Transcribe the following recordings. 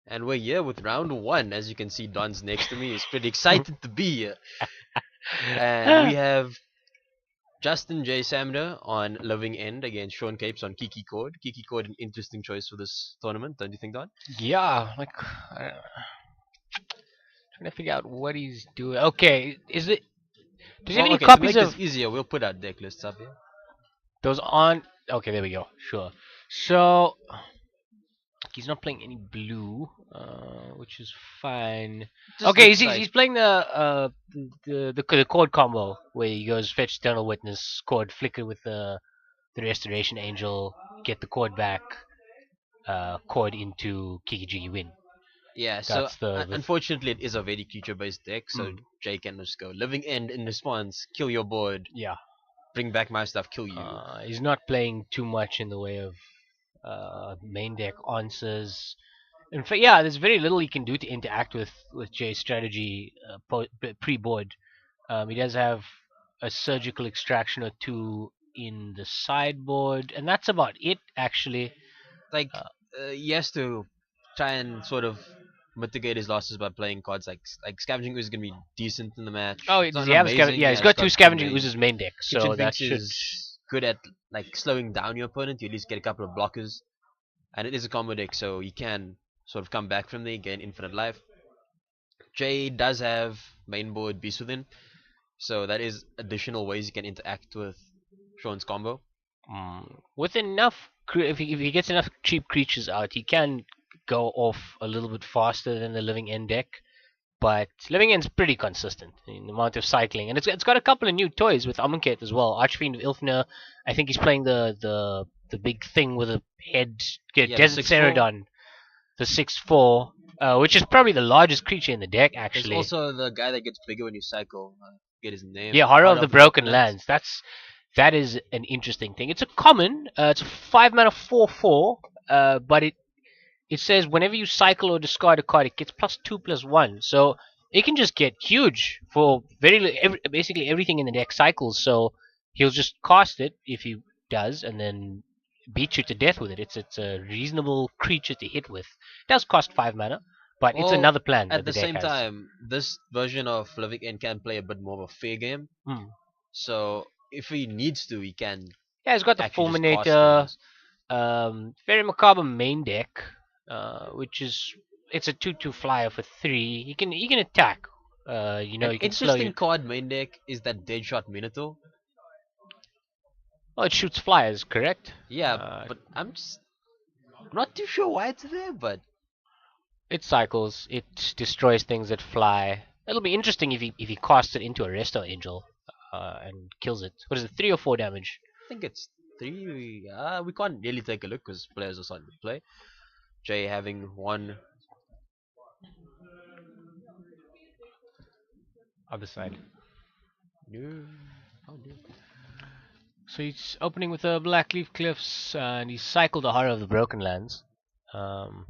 And we're here with round one. As you can see, Don's next to me. He's pretty excited to be here. And we have Justin J. Samra on Loving End against Shaun on Kiki Chord. Kiki Chord, an interesting choice for this tournament, don't you think, Don? Yeah, like trying to figure out what he's doing. Okay, is it? Does he have Well, any okay, to copies make this of easier, we'll put our deck lists up here. those on? Okay, there we go. Sure. So he's not playing any blue, which is fine. Just Okay, looks he's like, playing the chord combo where he goes fetch Eternal Witness, chord flicker with the Restoration Angel, get the chord back, chord into Kiki win. yeah, so That's the unfortunately it is a very creature-based deck, so mm, Jay can just go Living End in response, kill your board, yeah. bring back my stuff, kill you. He's not playing too much in the way of main deck answers. In fact, yeah, there's very little he can do to interact with Jay's strategy pre-board. He does have a surgical extraction or two in the sideboard, and that's about it, actually. Like, Uh, he has to try and sort of mitigate his losses by playing cards like Scavenging Ooze is gonna be decent in the match. oh, It's does not he have amazing. Yeah, Yeah, he's it's got two got Scavenging amazing. Oozes main deck, Kitchen so that Finks should. is good at like slowing down your opponent. You at least get a couple of blockers, and it is a combo deck, so you can sort of come back from there, gain infinite life. Jay does have mainboard Beast Within, so that is additional ways you can interact with Shaun's combo. With enough, if he gets enough cheap creatures out, he can go off a little bit faster than the Living End deck. But Living End's pretty consistent in the amount of cycling, and it's got a couple of new toys with Amonkhet as well. Archfiend of Ilfner, I think he's playing the big thing with a head, Yeah, the Desert 6/4. Ceradon, the 6/4, which is probably the largest creature in the deck There's actually. also the guy that gets bigger when you cycle. I forget his Yeah, name. Horror Heart of the of the Broken Broken Lands. Lands. That is an interesting thing. It's a common. It's a 5 mana 4/4. But it says whenever you cycle or discard a card, it gets +2/+1. So it can just get huge for basically everything in the deck cycles. So he'll just cast it if he does, and then beat you to death with it. It's a reasonable creature to hit with. It does cost 5 mana, but it's Well, another plan at that the the deck same has. time, this version of Living End can play a bit more of a fair game. Hmm. So if he needs to, he can Yeah, it's got the actually just cast Fulminator, things. very macabre main deck, which is it's a 2/2 flyer for 3. He can attack. An You can slow you. interesting card main deck is that Deadshot Minotaur. Oh, it shoots flyers, correct? Yeah, Uh, but I'm just not too sure why it's there, but it cycles. It destroys things that fly. It'll be interesting if he casts it into a Resto Angel and kills it. What is it? 3 or 4 damage. I think it's 3. We can't really take a look because players are starting to play. Jay having one. Other side. No. Oh, dear. So he's opening with the Blackleaf Cliffs, and he's cycled the Horror of the Broken Lands. Um,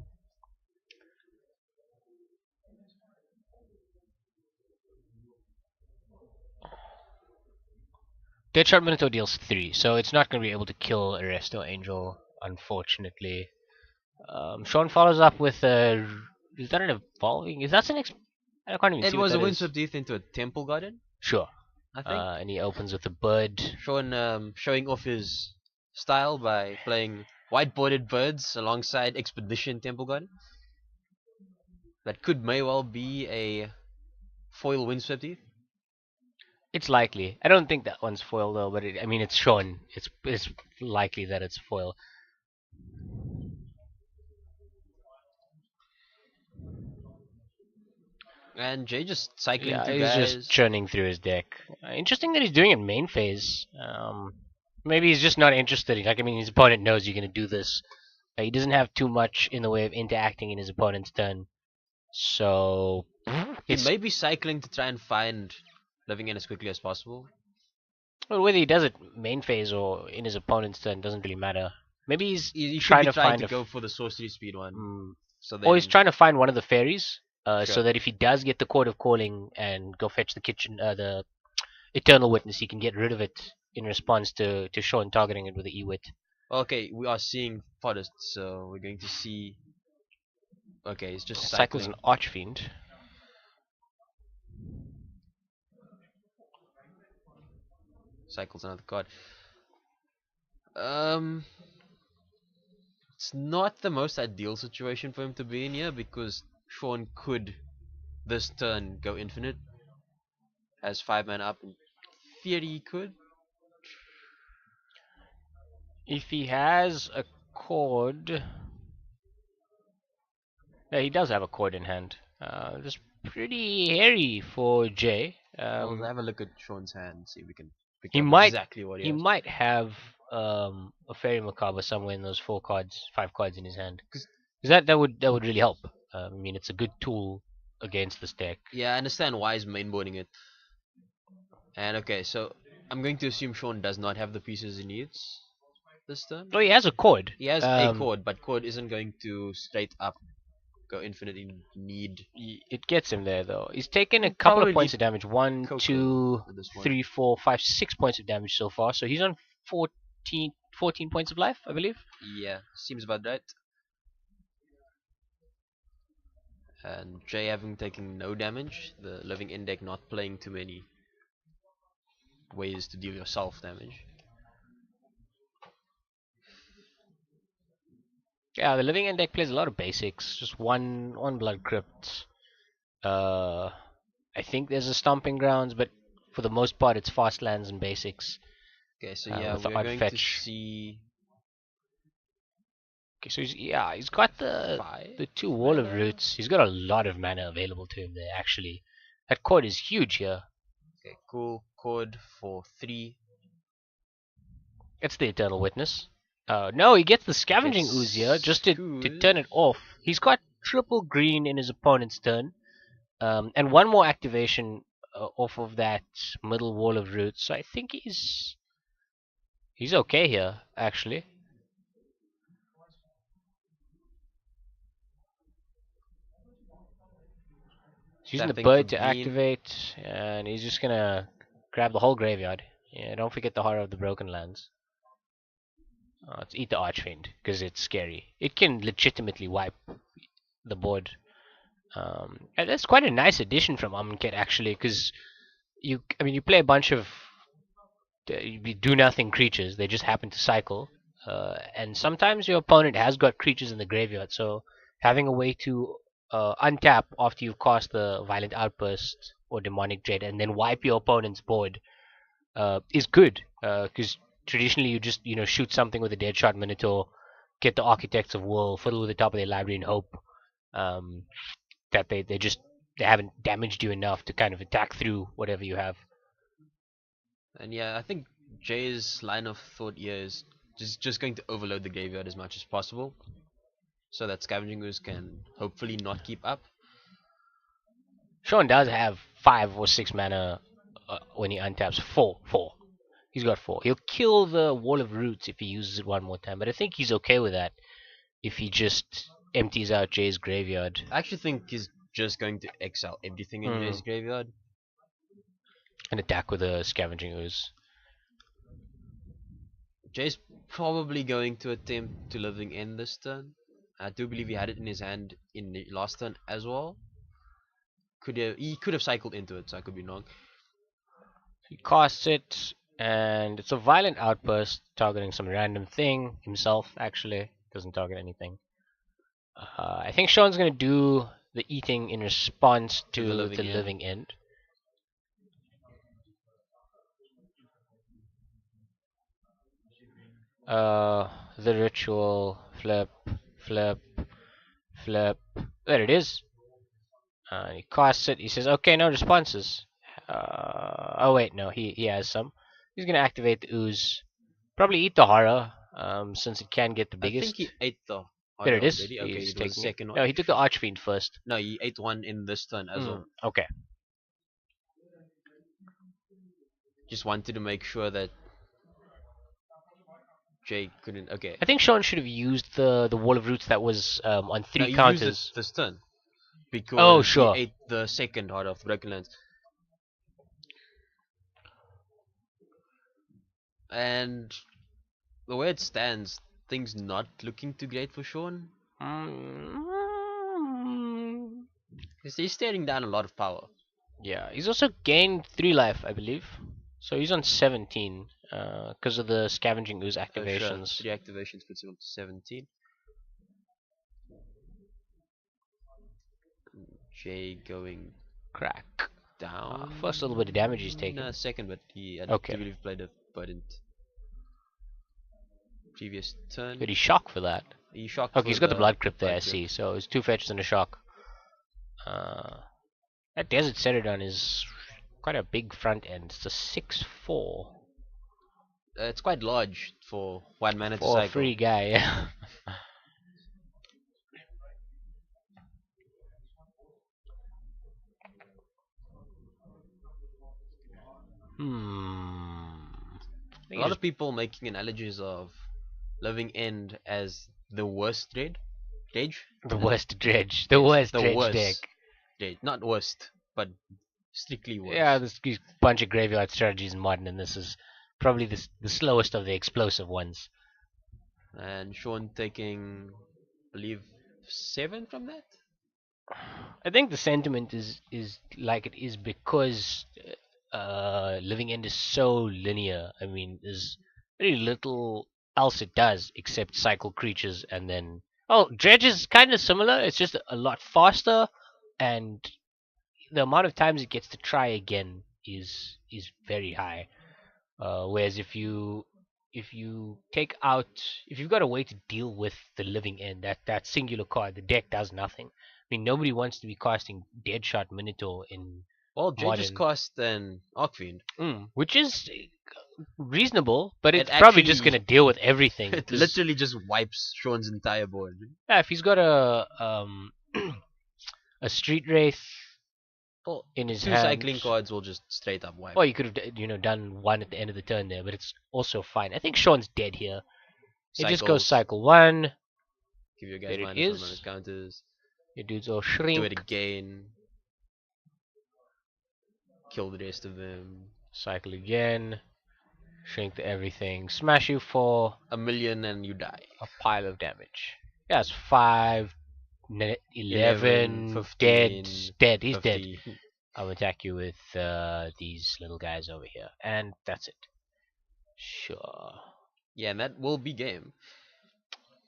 Deadshot Minotaur deals 3, so it's not going to be able to kill Arresto Angel, unfortunately. Shaun follows up with a. Is that an evolving? Is that an I can't even It see what was a that is. Windswept Heath into a Temple Garden, Sure. I think. And he opens with a bird. Sean showing off his style by playing white bordered birds alongside Expedition Temple Garden. That may well be a foil Windswept Heath. It's likely. I don't think that one's foil though, but I mean it's Shaun. It's likely that it's foil. And Jay just cycling Yeah, through he's just guys. churning through his deck. Interesting that he's doing it main phase. Maybe he's just not interested. Like I mean, his opponent knows you're gonna do this. He doesn't have too much in the way of interacting in his opponent's turn, so He it's may be cycling to try and find Living End as quickly as possible. well, whether he does it main phase or in his opponent's turn doesn't really matter. Maybe he's He should trying be to trying find to go for the sorcery speed one. mm, So or he's then, trying to find one of the fairies, so sure. that if he does get the Court of Calling and go fetch the Eternal Witness, he can get rid of it in response to Shaun targeting it with the Ewit. Okay, we are seeing forests, so we're going to see Okay, he's just Cycle's an cycling. Archfiend. Cycles another card. Um, it's not the most ideal situation for him to be in here because Shaun could this turn go infinite. Has 5 mana up. In theory, he could. If he has a chord, yeah, he does have a chord in hand. This pretty hairy for Jay. Well, have a look at Shaun's hand. See if we can pick He up might exactly what he he has. might have a fairy macabre somewhere in those 5 cards in his hand. 'Cause, Because that would really help. I mean, it's a good tool against this deck. yeah, I understand why he's mainboarding it. And okay, so I'm going to assume Shaun does not have the pieces he needs this turn. Oh, he has a chord. He has a chord, but chord isn't going to straight up go infinite in need. It gets him there though. He's taken a He'll couple of probably points need of damage. One, Coco 2, at this point. 3, 4, 5, 6 points of damage so far. So he's on 14 points of life, I believe. Yeah, seems about right. And Jay having taken no damage, the living end deck not playing too many ways to deal yourself damage. Yeah, the living end deck plays a lot of basics. Just one blood crypt. Uh, I think there's a stomping grounds, but for the most part, it's fast lands and basics. Okay, so yeah, With the we're odd going to fetch. see Okay, so he's got the 2 wall of mana. roots. He's got a lot of mana available to him there. Actually, that chord is huge here. Okay, cool. Chord for 3. It's the Eternal Witness. No, he gets the Scavenging Gets Ooze here just to turn it Ooze. off. He's got triple green in his opponent's turn. And one more activation off of that middle wall of roots. So I think he's okay here, actually. He's using the Tapping for bird to green. activate, and he's just gonna grab the whole graveyard. Yeah, don't forget the Horror of the Broken Lands. Let's eat the Archfiend, because it's scary. It can legitimately wipe the board. And that's quite a nice addition from Amonkhet, actually, because you play a bunch of do nothing creatures. They just happen to cycle, and sometimes your opponent has got creatures in the graveyard. So having a way to untap after you've cast the Violent Outburst or Demonic Dread and then wipe your opponent's board is good. Because traditionally you just shoot something with a Deadshot Minotaur, get the Architects of Will, fiddle with the top of their library, and hope that they haven't damaged you enough to kind of attack through whatever you have. And yeah, I think Jay's line of thought here is just going to overload the graveyard as much as possible, so that Scavenging Ooze can hopefully not keep up. Shaun does have 5 or 6 mana when he untaps. Four. He's got 4. He'll kill the Wall of Roots if he uses it one more time, but I think he's okay with that if he just empties out Jay's graveyard. I actually think he's just going to exile everything in Jay's graveyard. And attack with a Scavenging Ooze. Jay's probably going to attempt to living end this turn. I do believe he had it in his hand in the last turn as well. He could have cycled into it, so I could be wrong. He casts it, and it's a Violent Outburst targeting some random thing. Himself, actually. Doesn't target anything. I think Shaun's going to do the eating in response to the living end. The ritual, flip, flip, flip. There it is. He casts it. He says, "Okay, no responses." Oh wait, no, he has some. He's gonna activate the ooze. Probably eat the horror, since it can get the I biggest. think he ate the There horror it is. already. Okay, He's it was the taking it. second one. No, he took the Archfiend first. No, he ate one in this turn as well. Okay. Just wanted to make sure that Jay couldn't. Okay. I think Shaun should have used the Wall of Roots that was on 3 No, he counters. used it this turn because Oh, sure. he ate the second Heart of Broken Lands. And the way it stands, things not looking too great for Shaun. He's staring down a lot of power. Yeah, he's also gained 3 life, I believe. So he's on 17 because of the Scavenging Ooze Oh, sure. activations. 3 activations puts him up to 17. Jay going Crack. down. First little bit of damage he's taken. No, second, but I Okay. do believe played a potent previous turn. Did he shock for that? He shocked. Okay, he's got the blood grip there, I blood grip. see. So it's 2 fetches and a shock. That Desert Celadon is quite a big front end. It's a 6/4 It's quite large for 1 mana to for a cycle. free guy. Yeah. A lot of people making analogies of Living End as the worst dredge. The worst dredge. The worst the dredge worst deck. dredge. Not worst, but strictly worst. Yeah, there's a bunch of graveyard strategies in modern, and this is probably the slowest of the explosive ones. And Shaun taking, I believe, 7 from that. I think the sentiment is like it is because Living End is so linear. I mean, there's very little else it does except cycle creatures, and then Dredge is kind of similar. It's just a lot faster, and the amount of times it gets to try again is very high. Whereas if you've got a way to deal with the Living End, that singular card, the deck does nothing. I mean, nobody wants to be casting Deadshot Minotaur in Well, Jay just modern, cost an Arcfiend. which is reasonable, but it's It probably just actually- gonna deal with everything. It 'cause, literally just wipes Shaun's entire board. yeah, if he's got a a Street Wraith Well, in his 2 hand, cycling cards will just straight up wipe. well, you could have done one at the end of the turn there, but it's also fine. I think Shaun's dead here. It just goes Cycles, cycle 1. give your guys There it minus 1 is. minus counters. Your dudes all Do shrink. it again. Kill the rest of them. Cycle again. Shrink to everything. Smash you for 1,000,000 and you die. a pile of damage. Yeah, it's 5, 11, 15, dead. He's dead. 50. I'll attack you with these little guys over here. And that's it. Sure. Yeah, and that will be game.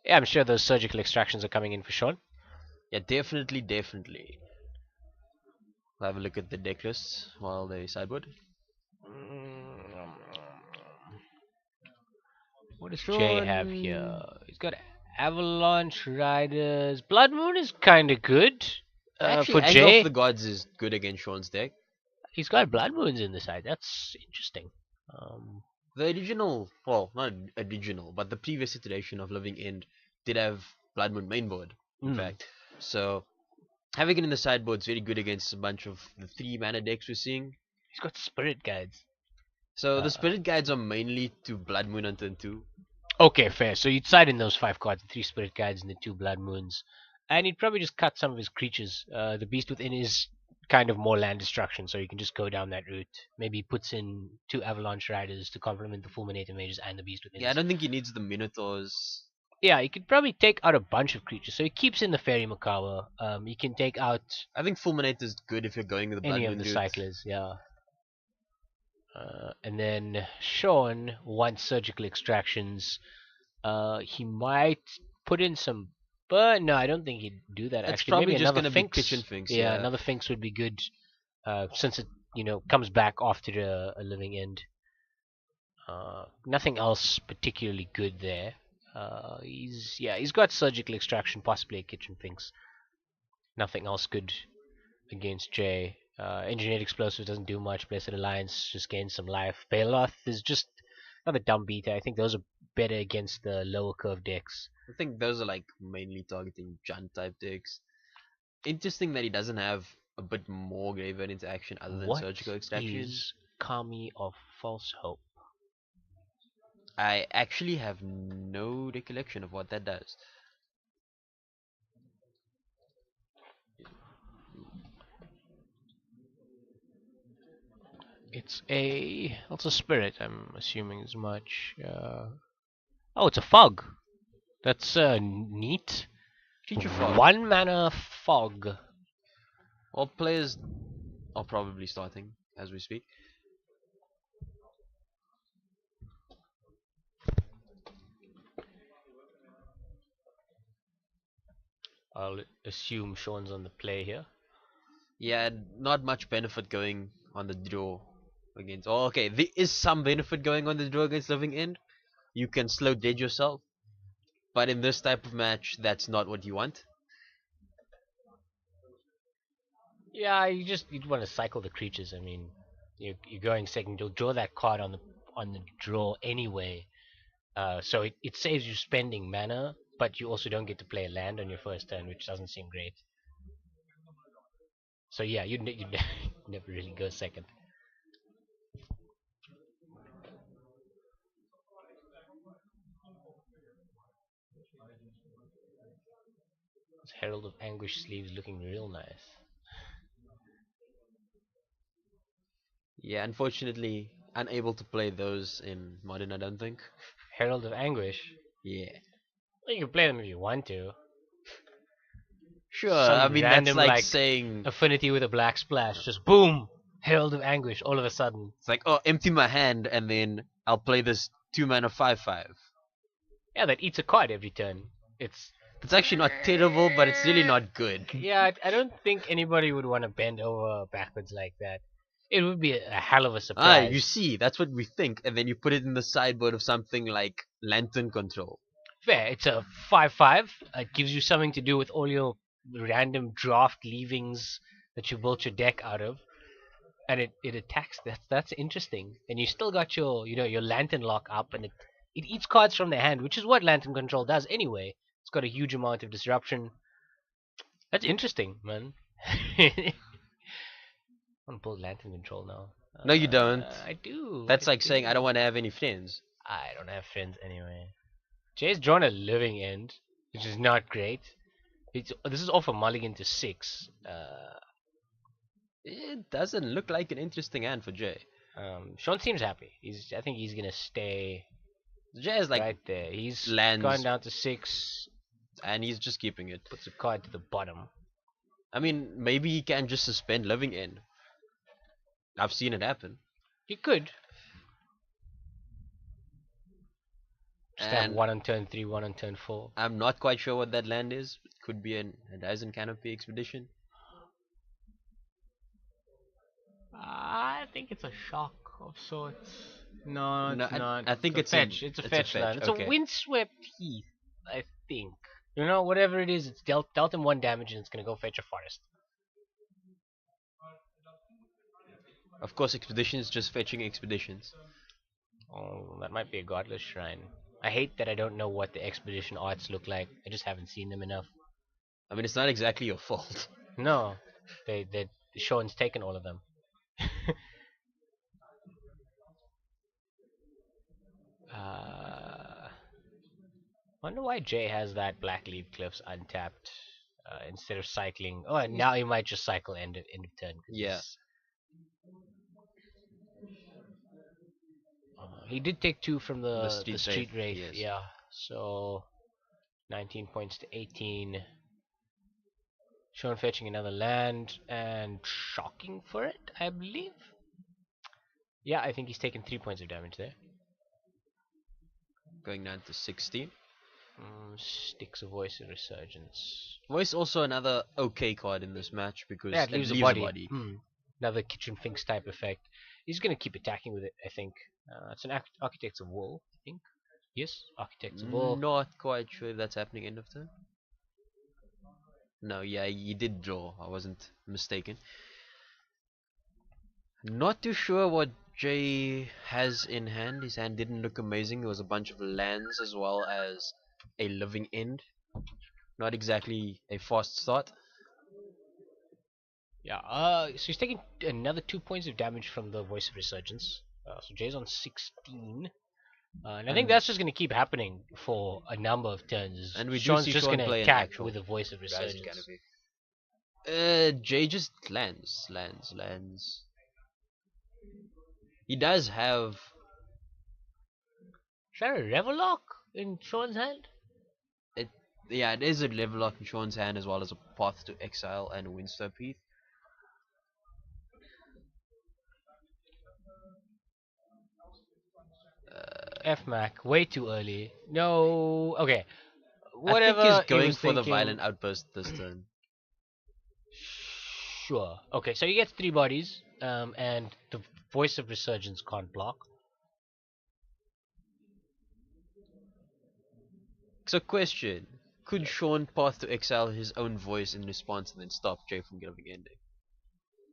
Yeah, I'm sure those surgical extractions are coming in for Shaun. Yeah, definitely, definitely. I'll have a look at the deck lists while they sideboard. What does Jay have here? He's got Avalanche Riders. Blood Moon is kind of good Actually, for Anger Jay. of the Gods is good against Shaun's deck. He's got Blood Moons in the side. That's interesting. The original, well, not original, but the previous iteration of Living End did have Blood Moon mainboard, in fact. So, having it in the sideboard is very good against a bunch of the 3 mana decks we're seeing. He's got Spirit Guides. So, the Spirit Guides are mainly to Blood Moon on turn 2. Okay, fair. So you'd side in those 5 cards, the 3 Spirit Guides and the 2 Blood Moons. And he'd probably just cut some of his creatures. The Beast Within is kind of more land destruction, so you can just go down that route. Maybe he puts in 2 Avalanche Riders to complement the Fulminator Mages and the Beast Within. Yeah, I don't think he needs the Minotaurs. Yeah, he could probably take out a bunch of creatures. So he keeps in the Fairy Macabre. He can take out I think Fulminator is good if you're going with the Blood any Moon of the route. cyclers, yeah. And then Shaun wants surgical extractions. He might put in some, but no, I don't think he'd do that. It's Actually, probably maybe just another gonna be Finks. Kitchen Finks, Yeah, yeah. another Finks would be good, since it comes back after a Living End. Nothing else particularly good there. He's got surgical extraction, possibly a Kitchen Finks. Nothing else good against Jay. Engineered Explosives doesn't do much. Blessed Alliance just gains some life. Bailoth is just another dumb beater. I think those are better against the lower curve decks. I think those are like mainly targeting Jund type decks. Interesting that he doesn't have a bit more graveyard interaction other than What surgical extraction. is Kami of False Hope? I actually have no recollection of what that does. It's a spirit. I'm assuming as much. Oh, it's a fog. That's neat. Creature fog. 1 mana fog. All players are probably starting as we speak. I'll assume Shaun's on the play here. Yeah, not much benefit going on the draw against. Oh, okay, there is some benefit going on the draw against Living End. You can slow dead yourself, but in this type of match, that's not what you want. Yeah, you'd want to cycle the creatures. I mean, you're going second. You'll draw that card on the draw anyway. So it saves you spending mana, but you also don't get to play a land on your first turn, which doesn't seem great. So yeah, you'd never really go second. This Herald of Anguish sleeves looking real nice. Yeah, unfortunately, unable to play those in modern. I don't think. Herald of Anguish. Yeah, Well, you can play them if you want to. sure. I Some mean, that's random like like saying affinity with a black splash, just boom, Herald of Anguish all of a sudden. it's like, oh, empty my hand and then I'll play this 2 mana 5/5. Yeah, that eats a card every turn. It's It's actually not terrible, but it's really not good. yeah, I don't think anybody would want to bend over backwards like that. It would be a hell of a Ah, you surprise. see, that's what we think, and then you put it in the sideboard of something like Lantern Control. Fair, it's a 5/5. It gives you something to do with all your random draft leavings that you built your deck out of. And it attacks. That's interesting. And you still got your your lantern lock up, and it eats cards from the hand, which is what lantern control does anyway. It's got a huge amount of disruption. That's interesting, man. I want to build lantern control now. No, you don't. I do. That's I like saying I don't do. want to have any friends. I don't have friends anyway. Jay's drawn a living end, which is not great. This is off a mulligan to 6. It doesn't look like an interesting hand for Jay. Shaun seems happy. I think he's gonna stay Jay is like right there. He's lands, gone down to 6. and he's just keeping it. Puts a card to the bottom. I mean, maybe he can just suspend Living End. I've seen it happen. You could. Just have And 1 on turn 3, 1 on turn 4. I'm not quite sure what that land is. It could be an Horizon Canopy Expedition. I think it's a shock of sorts. No, No, it's I- not. I think it's a fetch. It's a fetch land. It's okay. a windswept heath, I think. Whatever it is, it's dealt him 1 damage and it's gonna go fetch a forest. Of course, expeditions just fetching expeditions. Oh, that might be a godless shrine. I hate that I don't know what the expedition arts look like. I just haven't seen them enough. I mean, it's not exactly your fault. No, Shaun's taken all of them. Wonder why Jay has that Black Leaf Cliffs untapped instead of cycling. Oh, and now he might just cycle end of turn. Yeah. He did take 2 from the street wraith. yes. Yeah, so 19 points to 18. Shaun fetching another land and shocking for it, I believe. Yeah, I think he's taken 3 points of damage there. Going down to 16. Sticks a Voice of Resurgence. Voice also another okay card in this match because Yeah, it leaves a body. body. Another Kitchen Finks type effect. He's going to keep attacking with it, I think. It's an Architects of Wool, I think. Yes, Architects of Wool. Not quite sure if that's happening end of turn. No, yeah, he did draw. I wasn't mistaken. Not too sure what Jay has in hand. His hand didn't look amazing. There was a bunch of lands as well as a Living End. Not exactly a fast start. Yeah, so he's taking another 2 points of damage from the Voice of Resurgence. So Jay's on 16. And I think that's just going to keep happening for a number of turns. And we do Shaun's see just Shaun going to play an attack actual with a Voice of Horizon Resurgence. Canopy. Jay just lands. He does have... Is that a Revelock in Shaun's hand? Yeah, it is a level up in Shaun's hand as well as a Path to Exile and a Windswept Heath. F-Mac, way too early. No, okay. I think he's Whatever he going was for the thinking. violent outburst this turn. Sure. Okay, so he gets 3 bodies, and the voice of resurgence can't block. So question. Could Shaun path to exile his own voice in response and then stop Jay from getting ending?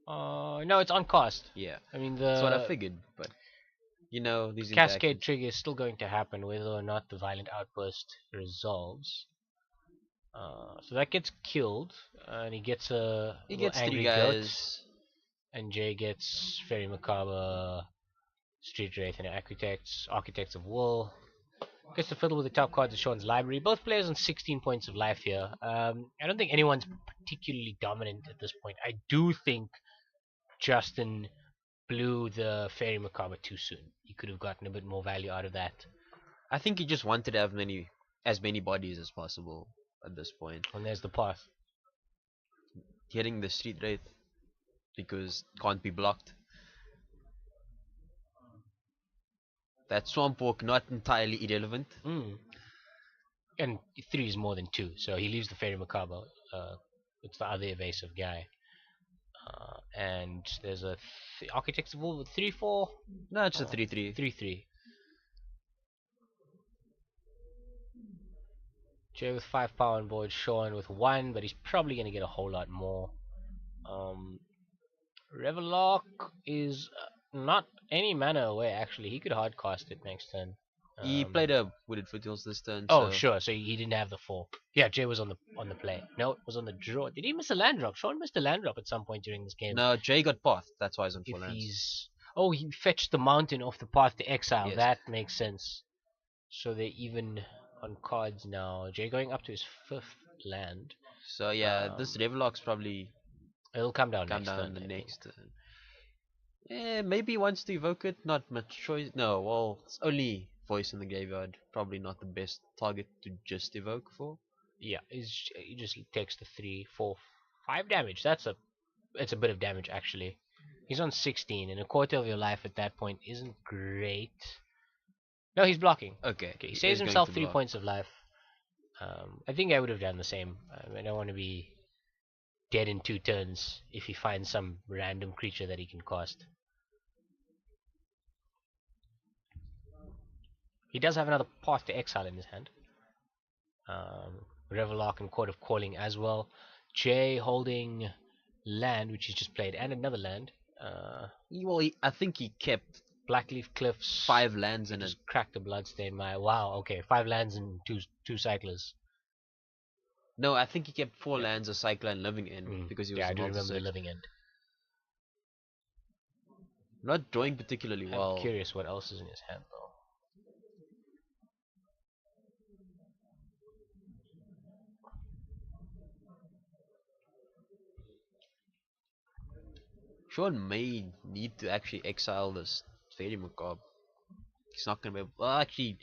No, it's on cost. Yeah. I mean, That's what I the figured, but you know, these cascade interactions. trigger is still going to happen whether or not the violent outburst resolves. So that gets killed, and he gets a He little gets three angry goat, guys. and Jay gets Fairy Macabre, Street Wraith, and Architects of Wool. Gets to fiddle with the top cards of Shaun's library. Both players on 16 points of life here. I don't think anyone's particularly dominant at this point. I do think Justin blew the Fairy Macabre too soon. He could have gotten a bit more value out of that. I think he just wanted to have as many bodies as possible at this point. And there's the path. Hitting the Street Wraith because can't be blocked. That Swamp Walk not entirely irrelevant. And 3 is more than 2, so he leaves the Fairy Macabre. It's the other evasive guy. And there's a Architects of Wool with 3/4. No, it's a 3/3. 3/3. Jay with 5 power on board, Shaun with 1, but he's probably going to get a whole lot more. Revelock is not any mana away, actually. He could hardcast it next turn. He played a Wooded Foothills this turn. Oh, so sure. So he didn't have the 4. Yeah, Jay was on the play. No, it was on the draw. Did he miss a land drop? Shaun missed a land drop at some point during this game. No, Jay got path. That's why he's on 4 If lands. he's he fetched the mountain off the path to exile. Yes. That makes sense. So they're even on cards now. Jay going up to his 5th land. So yeah, this Revelock's probably It'll come down come next down turn, the I next turn. Maybe he wants to evoke it. Not much choice. No, well, it's only voice in the graveyard. Probably not the best target to just evoke for. Yeah, he just takes the 3, 4, 5 damage. It's a bit of damage actually. He's on 16, and a quarter of your life at that point isn't great. No, he's blocking. Okay, He saves is going himself to 3 block. points of life. I think I would have done the same. I don't want to be dead in 2 turns if he finds some random creature that he can cast. He does have another Path to Exile in his hand. Revelock and Court of Calling as well. Jay holding land, which he's just played, and another land. I think he kept Blackleaf Cliffs. 5 lands in it. Just cracked the Bloodstain. Wow, okay. 5 lands and two cyclers. No, I think he kept 4 lands, a cycler, and living end because he was. Yeah, I do multi-six. remember the living end. Not drawing particularly well. I'm curious what else is in his hand though. Shaun may need to actually exile this Fairy Macabre. He's not gonna be able. Well, actually,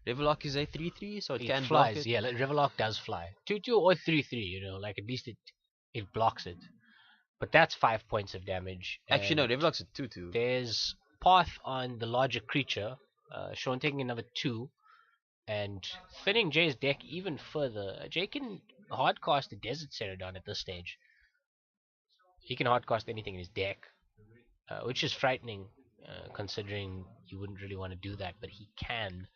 Revelock is a 3/3, so it can flies. block it. Yeah, Revelock does fly. 2/2 or 3/3. You know, like at least it blocks it. But that's 5 points of damage. Actually, no, Revelock's a 2/2. There's Path on the larger creature. Shaun taking another 2. And thinning Jay's deck even further. Jay can hardcast the Desert Celadon at this stage. He can hardcast anything in his deck, which is frightening, considering you wouldn't really want to do that, but he can.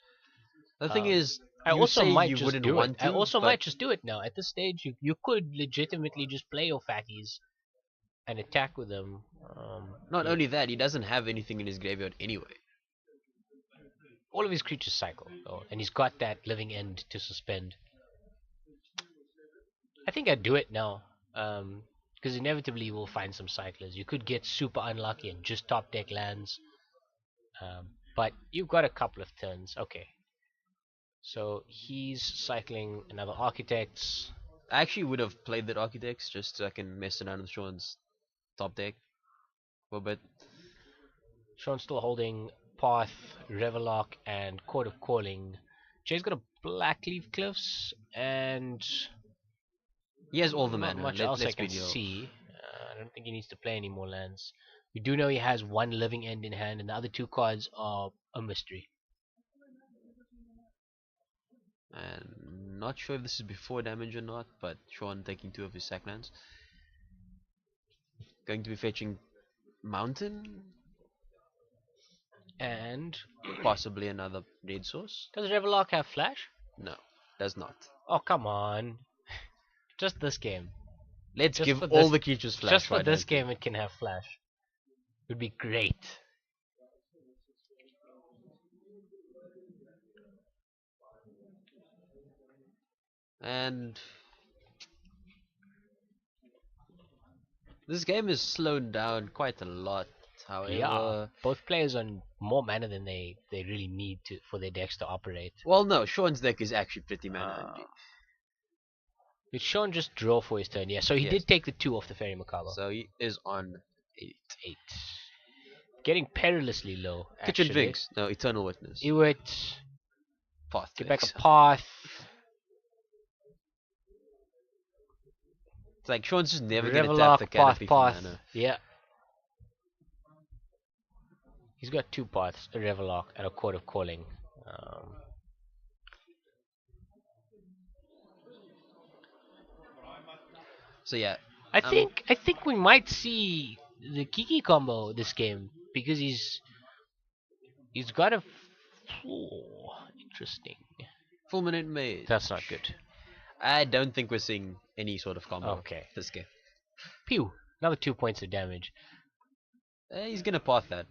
The thing is, I also might you just wouldn't do want it. to. I also but might just do it now. At this stage, you could legitimately just play your fatties and attack with them. Not only that, he doesn't have anything in his graveyard anyway. All of his creatures cycle, though, and he's got that living end to suspend. I think I'd do it now, because inevitably we'll find some cyclers. You could get super unlucky and just top deck lands, but you've got a couple of turns. Okay, so he's cycling another Architects. I actually would have played that Architects just so I can mess around with Shaun's top deck for a bit. Shaun's still holding Path, Revelock, and Court of Calling. Jay's got a Blackleaf Cliffs, and He has all the not mana. much else I Let's be can real. see. I don't think he needs to play any more lands. We do know he has 1 living end in hand, and the other 2 cards are a mystery. And not sure if this is before damage or not, but Shaun taking 2 of his sack lands. Going to be fetching Mountain, And possibly another red source. does Revelock have flash? No, does not. Oh, come on. Just this game. Let's Just give for all this- the creatures flash. Just for why this don't we? game, it can have flash. Would be great. And this game is slowed down quite a lot. However, Yeah, both players on more mana than they really need to for their decks to operate. well, no, Shaun's deck is actually pretty mana heavy. Did Shaun just draw for his turn? Yeah, so he Yes. did take the 2 off the Fairy Macabre. So he is on 8. 8. Getting perilously low, Kitchen actually. Drinks. No, Eternal Witness. Ewit, Path. get back Fix. a path. It's like Shaun's just never going to tap Revelock, the path, canopy for path. mana. Yeah. He's got 2 paths, a Revelock and a Court of Calling. So yeah, I think we might see the Kiki combo this game because he's got a interesting. Fulminate Mage. That's not good. I don't think we're seeing any sort of combo Okay. this game. Pew! Another 2 points of damage. He's gonna path that.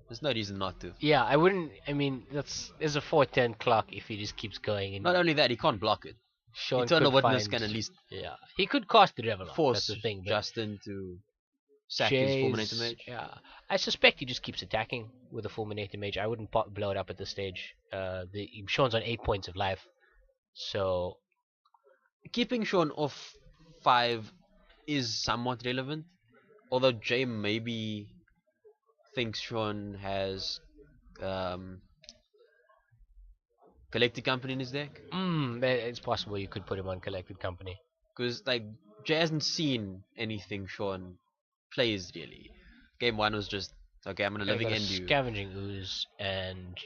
There's no reason not to. Yeah, I wouldn't. I mean, there's a 4-10 clock if he just keeps going. And Not only that, he can't block it. Shaun Eternal could Witness find- can at least Yeah, he could cast the Revelock. force That's the thing. But Justin to sack his Fulminator Mage. Yeah, I suspect he just keeps attacking with a Fulminator Mage. I wouldn't blow it up at this stage. Shaun's on 8 points of life, so Keeping Shaun off 5 is somewhat relevant. Although Jay maybe thinks Shaun has Collected Company in his deck. it's possible you could put him on Collected Company. Because like Jay hasn't seen anything Shaun plays really. Game 1 was just, okay, I'm gonna They've living got a end you. Scavenging Ooze and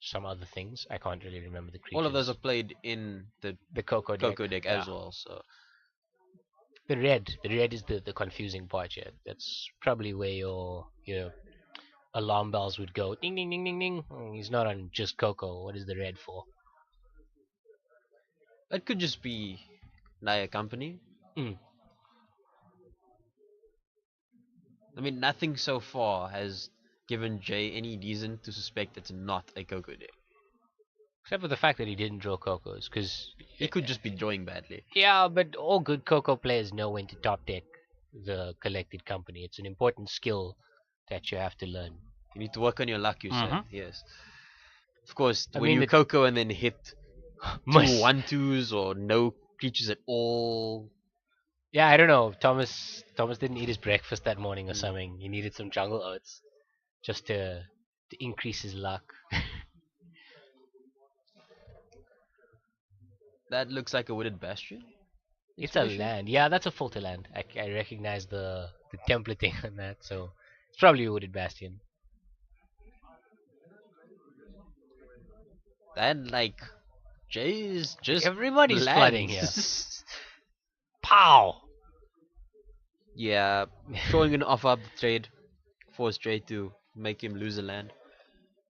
some other things. I can't really remember the creatures. All of those are played in the the Coco deck. Coco deck as well, so The red is the confusing part here. That's probably where your alarm bells would go. Ding ding ding ding ding. He's not on just Coco. What is the red for? it could just be Naya Company. Mm. I mean, nothing so far has given Jay any reason to suspect it's not a Coco deck. Except for the fact that he didn't draw Cocos, because He could just be drawing badly. yeah, but all good Coco players know when to top deck the Collected Company. It's an important skill that you have to learn. You need to work on your luck, you say. Yes. Of course, I when mean, you Coco and then hit Miss. 2 1/2s or no creatures at all. Yeah, I don't know. Thomas didn't eat his breakfast that morning or something. He needed some jungle oats just to increase his luck. That looks like a Wooded Bastion. It's a land. Yeah, that's a filter land. I recognize the templating on that, so it's probably a Wooded Bastion. And like, Jay is just Everybody's lands. flooding here. Pow! Yeah, showing an offer up the trade, force Jay to make him lose a land.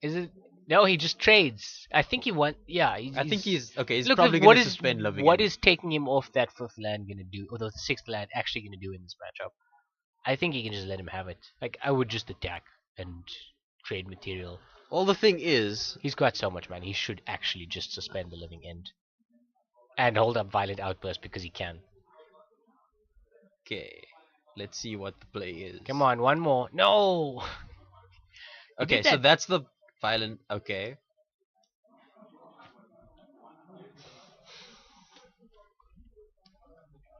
Is it? No, he just trades. I think he won. Yeah, I think he's okay. He's Look, probably what going to is suspend Loving what End. is taking him off that 5th land gonna do, or the 6th land actually gonna do in this matchup? I think he can just let him have it. Like, I would just attack and trade material. Well, the thing is, He's got so much mana. He should actually just suspend the Living End and hold up Violent Outburst because he can. okay, let's see what the play is. Come on, one more. No. He Okay, did so that- that's the violent. Okay.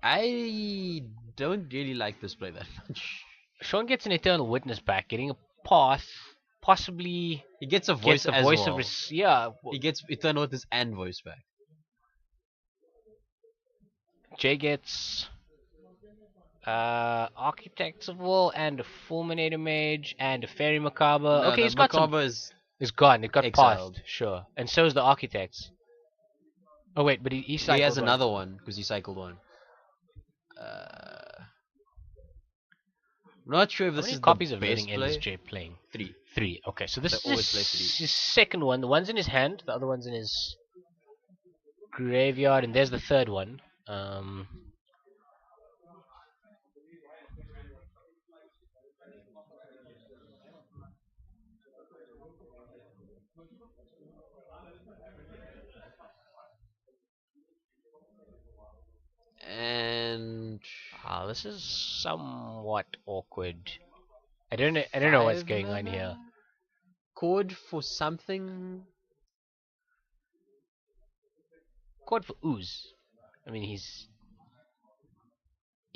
I don't really like this play that much. Shaun gets an Eternal Witness back, getting a path, possibly He gets a gets voice the as voice well. of yeah. He gets Eternal Witness and voice back. Jay gets Architects of War and a Fulminator Mage and a Fairy Macabre. No, Okay, the he's got some. Macabre is It's gone. It got exiled. passed. Sure, and so is the Architects. Oh wait, but he He cycled has one. another one because he cycled one. Uh, I'm not sure if How this many is the copies of Living best End is play. Jay playing? 3. 3. Okay, so They this always play 3. is his second one. The one's in his hand, the other one's in his graveyard, and there's the third one. And This is somewhat awkward. I don't know what's 5 going on here. mana? Chord for something? Chord for ooze. I mean, he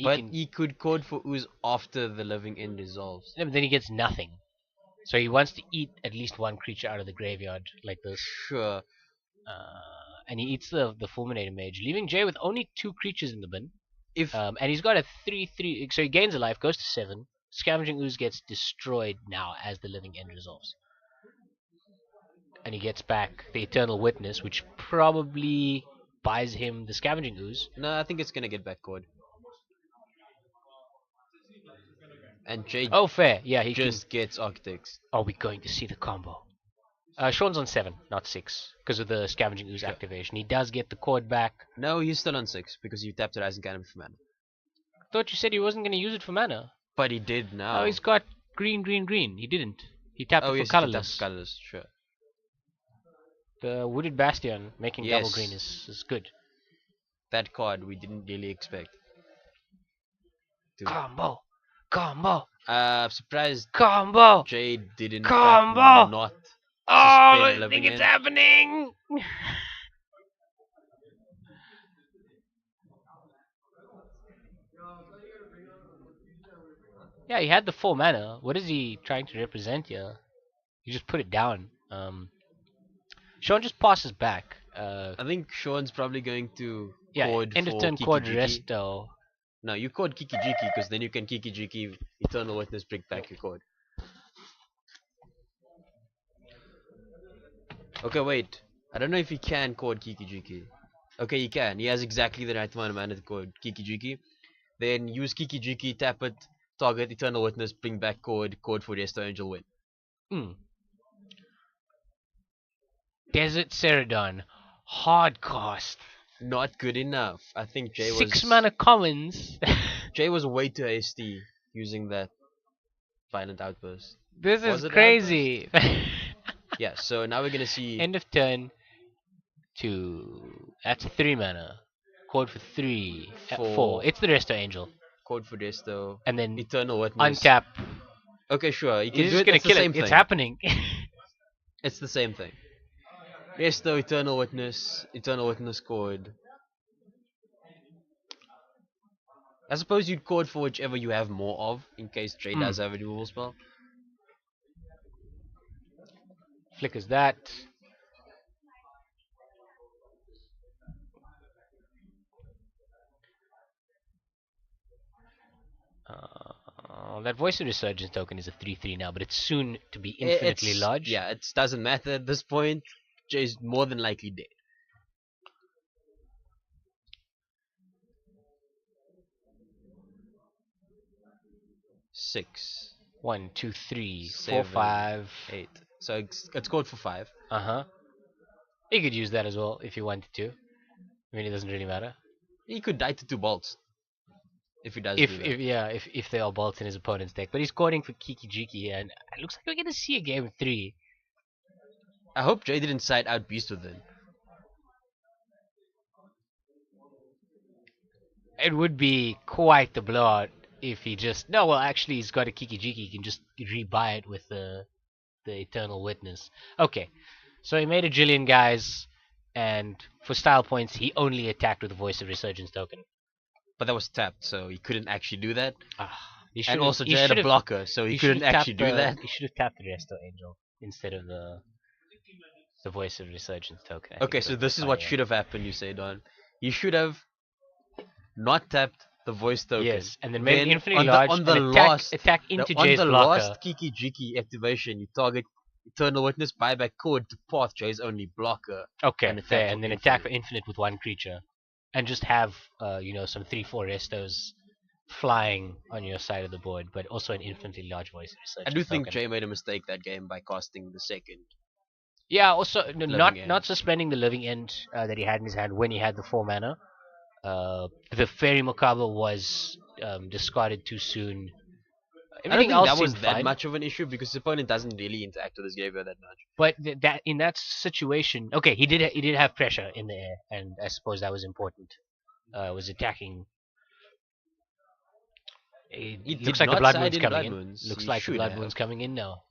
But can. he could chord for ooze after the living end dissolves. Yeah, but then he gets nothing. So he wants to eat at least one creature out of the graveyard like this. Sure. And he eats the Fulminator Mage, leaving Jay with only 2 creatures in the bin. If And he's got a 3/3, so he gains a life, goes to 7. Scavenging Ooze gets destroyed now as the Living End resolves. And he gets back the Eternal Witness, which probably buys him the Scavenging Ooze. no, I think it's gonna get back chord. And Jade Oh, fair. Yeah, he just gets architects. can. Are we going to see the combo? Shaun's on 7, not 6, because of the Scavenging Ooze activation. He does get the Chord back. No, he's still on 6 because you tapped the Rising Canopy for mana. Thought you said he wasn't going to use it for mana. But he did now. Oh, he's got green, green, green. He didn't. He tapped it yes, for he tapped colorless. colorless, sure. The Wooded Bastion making double Yes. green is good. That card we didn't really expect. Combo! Surprised Combo! Jade didn't Combo! not Oh, I suspend think living it's end. happening! Yeah, he had the full mana. What is he trying to represent here? He just put it down. Shaun just passes back. I think Shaun's probably going to Yeah, chord end of for turn Kiki chord Jiki. resto. No, you chord Kiki Jiki because then you can Kiki Jiki Eternal Witness bring back your chord. Okay, wait. I don't know if he can chord Kiki Jiki. Okay, he can. He has exactly the right amount of mana to chord Kiki Jiki. Then use Kiki Jiki, tap it, target Eternal Witness, bring back chord for Resto Angel, win. Desert Ceradon. Hard cost. Not good enough. I think Jay 6 was mana commons. Jay was way too hasty using that violent outburst. This Was is it crazy. Yeah, so now we're gonna see End of turn 2. That's 3 mana. Chord for 3. At 4. It's the Resto Angel. chord for Resto, And then Eternal Witness. untap. Okay, sure. You can He's do just it. gonna It's the kill same it. thing. It's happening. It's the same thing. Resto, Eternal Witness chord. I suppose you'd chord for whichever you have more of, in case Jay does have a removal spell. Flickers that. That Voice of Resurgence token is a 3/3 now, but it's soon to be infinitely large. Yeah, it doesn't matter at this point. Jay's more than likely dead. Six. 1, 2, 3, 4, Seven, 5. 8. So it's called for 5. You could use that as well if you wanted to. I mean, it doesn't really matter. He could die to 2 bolts. If he does If do that. if they are bolts in his opponent's deck, but he's coding for Kiki Jiki here, and it looks like we're gonna see a game 3. I hope Jay didn't side out Beast Within. It would be quite the blowout if he just actually he's got a Kiki Jiki, he can just rebuy it with the Eternal Witness. Okay, so he made a Jillian, guys, and for style points he only attacked with the Voice of Resurgence token. But that was tapped, so he couldn't actually do that. And also Jay had a blocker, so he couldn't actually do that. He should have tapped the Resto Angel instead of the Voice of Resurgence token. Okay, so this is what should have happened, you say, Don. You should have not tapped the voice token. Yes, and then made it infinitely on large on the and last attack into on Jay's the blocker. last Kiki Jiki activation, you target Eternal Witness, buyback Chord to path Jay's only blocker, Okay, and attack fair. for And then attack infinite. for infinite with one creature, and just have some 3/4 restos flying on your side of the board, but also an infinitely large voice I researcher do think token. Jay made a mistake that game by casting the second Yeah, also no, Living not End. suspending the living end that he had in his hand when he had the 4 mana. The Fairy Macabre was discarded too soon. I don't Everything think else that was seemed that fine, much of an issue because his opponent doesn't really interact with his graveyard that much. but that in that situation, okay, he did have pressure in the air, and I suppose that was important. Was attacking. He It looks did like the not Blood side Moon's in coming Blood in. Moons. Looks He like the should Blood Moon's have. coming in now.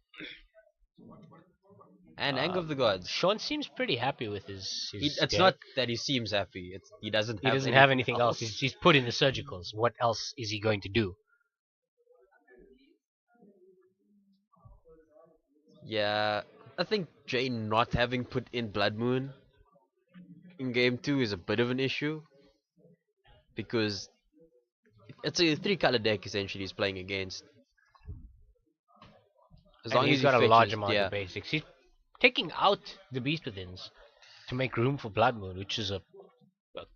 And Anger of the Gods. Shaun seems pretty happy with his It's deck. not that he seems happy. He doesn't He have doesn't have anything anything else. else. He's put in the surgicals. What else is he going to do? Yeah, I think Jay not having put in Blood Moon in game 2 is a bit of an issue because it's a 3 color deck essentially he's playing against. As And long as he's he got a large fetches, amount of yeah. basics. He's taking out the Beast Withins to make room for Blood Moon, which is a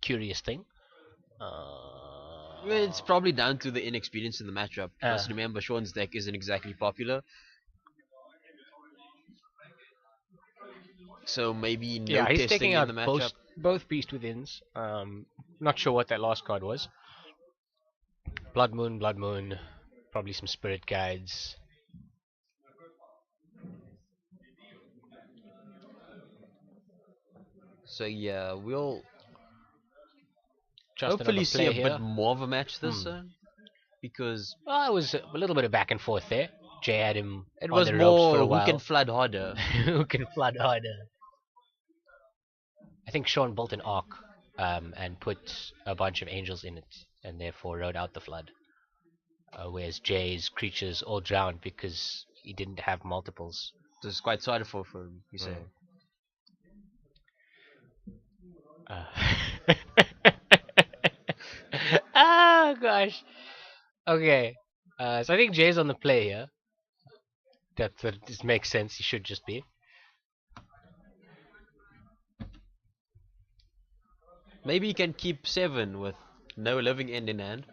curious thing. It's probably down to the inexperience in the matchup. Uh, Plus, remember, Sean's deck isn't exactly popular, so maybe no yeah, he's testing taking in out the matchup. both Beast Withins. Not sure what that last card was. Blood Moon, probably some Spirit Guides. So yeah, we'll Just another hopefully see play a bit here. more of a match this Hmm. turn because Well, it was a little bit of back and forth there. Jay had him it on was the ropes for a more who can while. flood harder. Who can flood harder? I think Shaun built an arc and put a bunch of angels in it, and therefore rode out the flood. Whereas Jay's creatures all drowned because he didn't have multiples. This is quite sorry for him, you say. Mm. Uh, oh gosh. Okay. So I think Jay's on the play here. That just makes sense. He should just be. Maybe he can keep 7 with no living end in hand.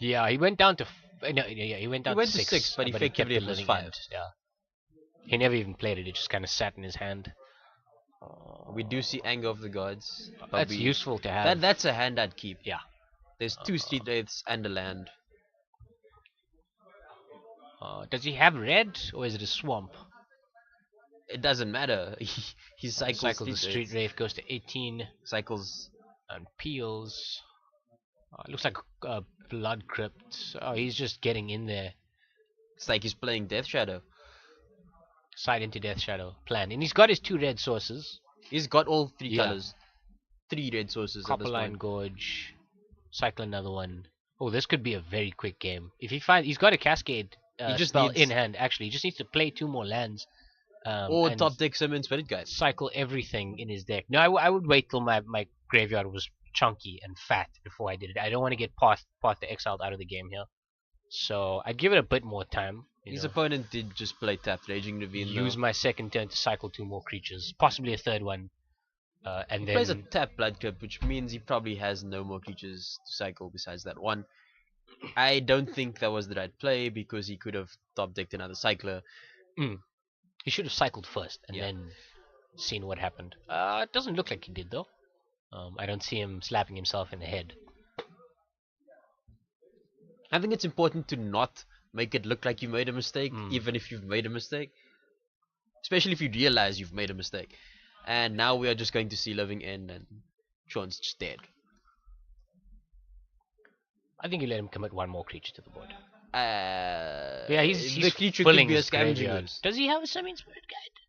Yeah, he went down to. No, yeah, he went He down went to to 6, but he kept effectively the it was living 5. end. Yeah. He never even played it. It just kind of sat in his hand. We do see Anger of the Gods, but That's useful to have. that's a hand I'd keep. Yeah. There's 2 Street Wraiths and a land. Does he have red or is it a swamp? It doesn't matter. He cycles The Street Wraith goes to 18 cycles. and peels. It looks like a Blood Crypt. Oh, he's just getting in there. It's like he's playing Death Shadow. Side into Death Shadow plan. And he's got his 2 red sources. He's got all 3 Yeah. colors. 3 red sources at this Copperline point. Gorge. Cycle another one. Oh, this could be a very quick game. If he finds, he's got a Cascade He just spell needs- in hand. Actually, he just needs to play 2 more lands. Or And top deck Summon Spirit Guide. cycle everything in his deck. No, I would wait till my graveyard was chunky and fat before I did it. I don't want to get Path the Exiled out of the game here. So I'd give it a bit more time. His opponent did just play tapped Raging Ravine. Use my second turn to cycle 2 more creatures, possibly a third one, and He then plays a tap Blood Crypt, which means he probably has no more creatures to cycle besides that one. I don't think that was the right play because he could have top decked another cycler. he should have cycled first and Yeah. then seen what happened. It doesn't look like he did though. I don't see him slapping himself in the head. I think it's important to not make it look like you made a mistake, Mm. even if you've made a mistake. Especially if you realize you've made a mistake. And now we are just going to see Living End and Sean's just dead. I think you let him commit 1 more creature to the board. Yeah, Yeah, he's the creature filling could be a his Scavenging graveyard. Ooze. Does he have a Summon Spirit Guide?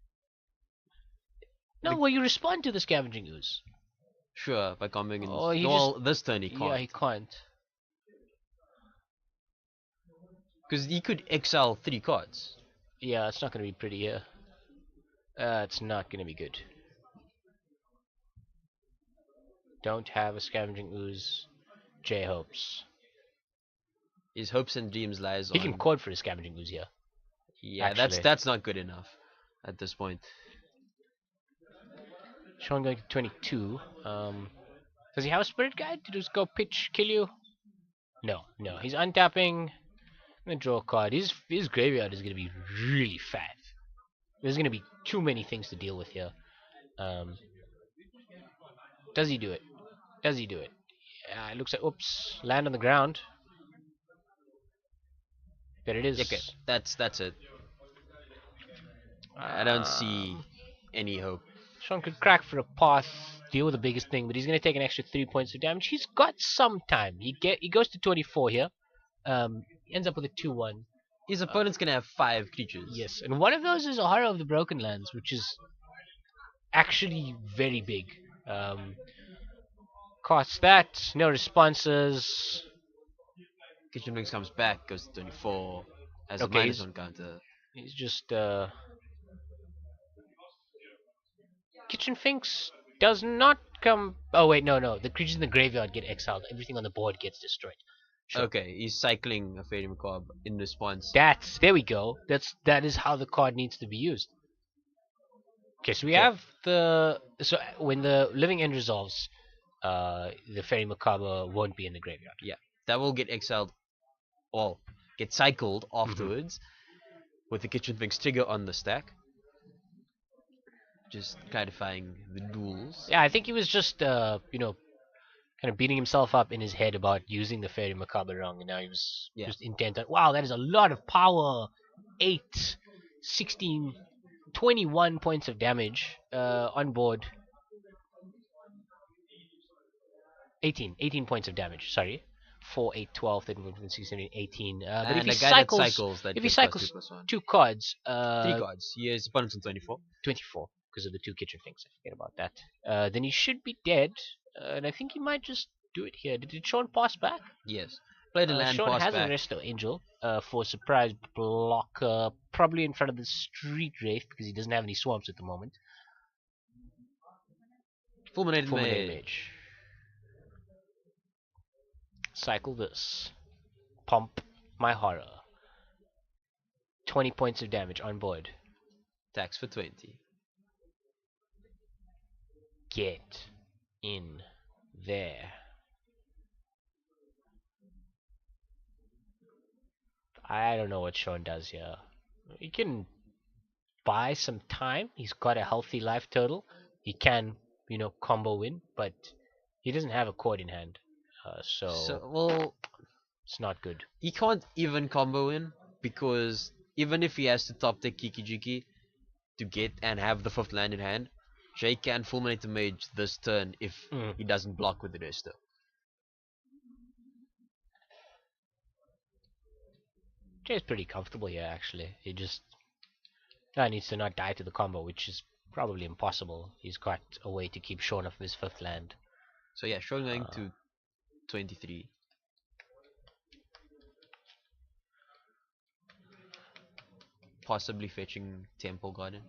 No, well, you respond to the Scavenging Ooze. Sure, by coming in. Oh, he well, this turn he Yeah, he can't. can't. Because he could exile 3 cards. Yeah, it's not going to be pretty here. It's not going to be good. Don't have a Scavenging Ooze. J hopes. His hopes and dreams lies He on. can chord for his Scavenging Ooze here. Yeah, actually. that's not good enough. at this point. Shaun going to 22. Does he have a spirit guide to just go pitch, kill you? No, no. He's untapping. I'm gonna draw a card. His graveyard is gonna be really fat. There's gonna be too many things to deal with here. Um, does he do it? Does he do it? It looks like oops, land on the ground. There it is. Okay, that's it. I don't see any hope. Shaun could crack for a path, deal with the biggest thing, but he's gonna take an extra 3 points of damage. He's got some time. He goes to 24 here. He ends up with a 2-1. His opponent's gonna have 5 creatures. Yes, and one of those is a Horror of the Broken Lands, which is actually very big. Costs that, no responses. Kitchen Wings comes back, goes to 24, as Okay, a -1 counter. He's just Kitchen Finks does not come. Oh wait, no. The creatures in the graveyard get exiled. Everything on the board gets destroyed. Sure. Okay, he's cycling a Fairy Macabre in response. There we go. That is how the card needs to be used. Okay, so we have when the Living End resolves, the Fairy Macabre won't be in the graveyard. Yeah, that will get exiled, or get cycled afterwards, with the Kitchen Finks trigger on the stack. Just clarifying the duels. Yeah, I think he was just kind of beating himself up in his head about using the Fairy Macabre wrong, and now he was just intent on, wow, that is a lot of power. 8, 16, 21 points of damage on board. 18 points of damage, sorry. 4, 8, 12, 13, 14, 16, 17, 18. But if he cycles, that if he cycles 2 cards, 3 cards, he has opponents on 24. 24, because of the 2 Kitchen Finks, I forget about that. Then he should be dead, and I think he might just do it here. Did Shaun pass back? Yes. Play the land, Shaun pass has back. a Resto Angel for surprise blocker, probably in front of the Street Wraith, because he doesn't have any swamps at the moment. Fulminated Mage. Cycle this. Pump my horror. 20 points of damage on board. Tax for 20. Get in there. I don't know what Shaun does here. He can buy some time. He's got a healthy life total. He can, combo win, but he doesn't have a chord in hand. So it's not good. He can't even combo in, because even if he has to top deck Kiki to get and have the 5th land in hand, Jay can fulminate the mage this turn if he doesn't block with the Resto. Jay's pretty comfortable here, actually. He just needs to not die to the combo, which is probably impossible. He's got a way to keep Shaun off his 5th land. So yeah, Shaun going to 23. Possibly fetching Temple Garden.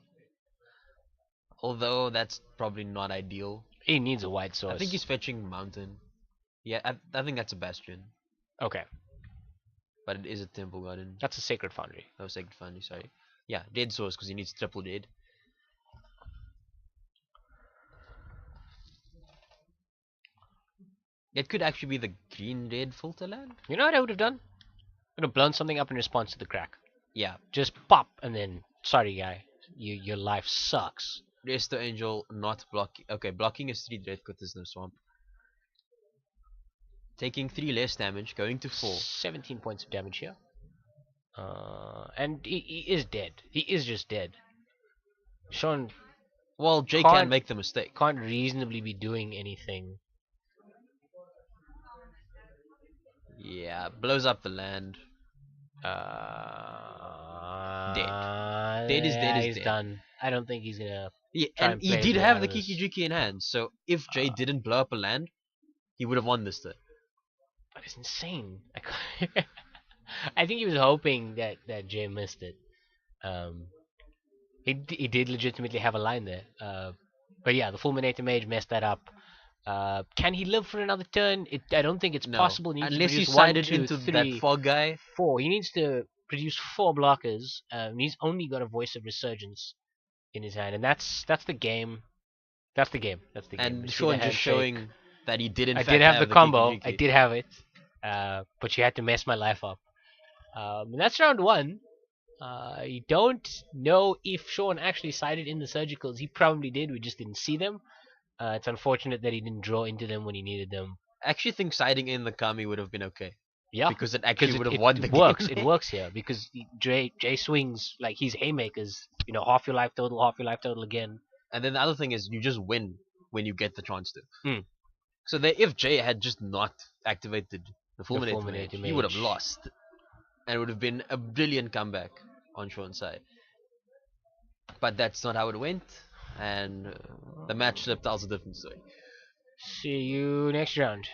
Although that's probably not ideal. He needs a white source. I think he's fetching Mountain. Yeah, I think that's a Bastion. Okay. But it is a Temple Garden. That's a Sacred Foundry. Oh, Sacred Foundry, sorry. Yeah, Dead Source, because he needs triple dead. It could actually be the green red filter land. You know what I would have done? I would have blown something up in response to the crack. Yeah. Just pop, and then, sorry guy, your life sucks. Resto Angel not blocking. Okay, blocking is 3 red because there's no swamp. Taking 3 less damage, going to 4. 17 points of damage here. And he is dead. He is just dead. Shaun, well, Jay can make the mistake. Can't reasonably be doing anything. Yeah, blows up the land. Dead. Dead is dead. He's done. I don't think he's gonna. Yeah, and he did have the Kiki in hand, so if Jay didn't blow up a land, he would have won this turn. That is insane. I think he was hoping that Jay missed it. He did legitimately have a line there. But yeah, the Fulminator Mage messed that up. Can he live for another turn? I don't think it's possible. He needs unless to he produce sided 1, 2, into 3, that fog guy. 4. He needs to produce 4 blockers. He's only got a Voice of Resurgence. in his hand, and that's the game. That's the game. That's the game. We And see the Shaun just handshake. showing that he did in I did fact have the have the Kiki combo. I Jiki. did have it, but you had to mess my life up. And that's round one. You don't know if Shaun actually sided in the surgicals. He probably did. We just didn't see them. It's unfortunate that he didn't draw into them when he needed them. I actually think siding in the Kami would have been okay. Yeah, Because it actually because would have it won the works. game. It works here because Jay swings like he's haymakers. Half your life total, half your life total again. And then the other thing is you just win when you get the chance to. Hmm. So if Jay had just not activated the The Fulminator Mage, fulminator he would have mage. lost. And it would have been a brilliant comeback on Shaun's side. But that's not how it went. And the match tells a different story. See you next round.